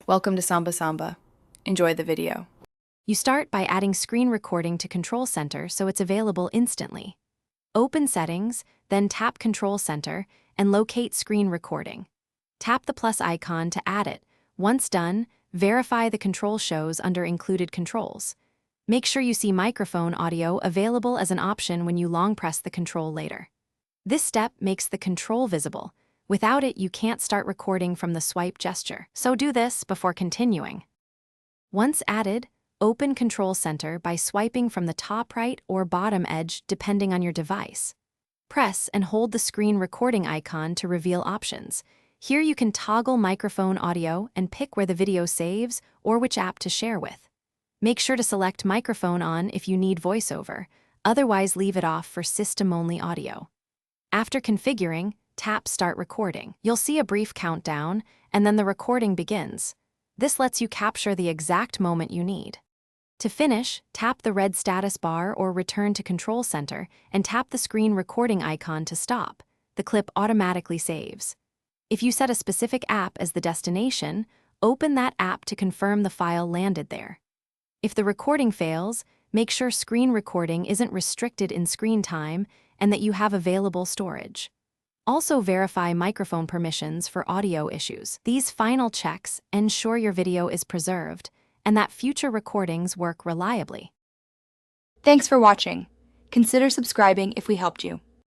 Welcome to Samba Samba. Enjoy the video. You start by adding screen recording to Control Center so it's available instantly. Open Settings, then tap Control Center and locate Screen Recording. Tap the plus icon to add it. Once done, verify the control shows under Included Controls. Make sure you see microphone audio available as an option when you long press the control later. This step makes the control visible. Without it, you can't start recording from the swipe gesture, so do this before continuing. Once added, open Control Center by swiping from the top right or bottom edge depending on your device. Press and hold the screen recording icon to reveal options. Here you can toggle microphone audio and pick where the video saves or which app to share with. Make sure to select microphone on if you need voiceover, otherwise leave it off for system-only audio. After configuring, tap Start Recording. You'll see a brief countdown, and then the recording begins. This lets you capture the exact moment you need. To finish, tap the red status bar or return to Control Center and tap the screen recording icon to stop. The clip automatically saves. If you set a specific app as the destination, open that app to confirm the file landed there. If the recording fails, make sure screen recording isn't restricted in screen time and that you have available storage. Also verify microphone permissions for audio issues. These final checks ensure your video is preserved and that future recordings work reliably. Thanks for watching. Consider subscribing if we helped you.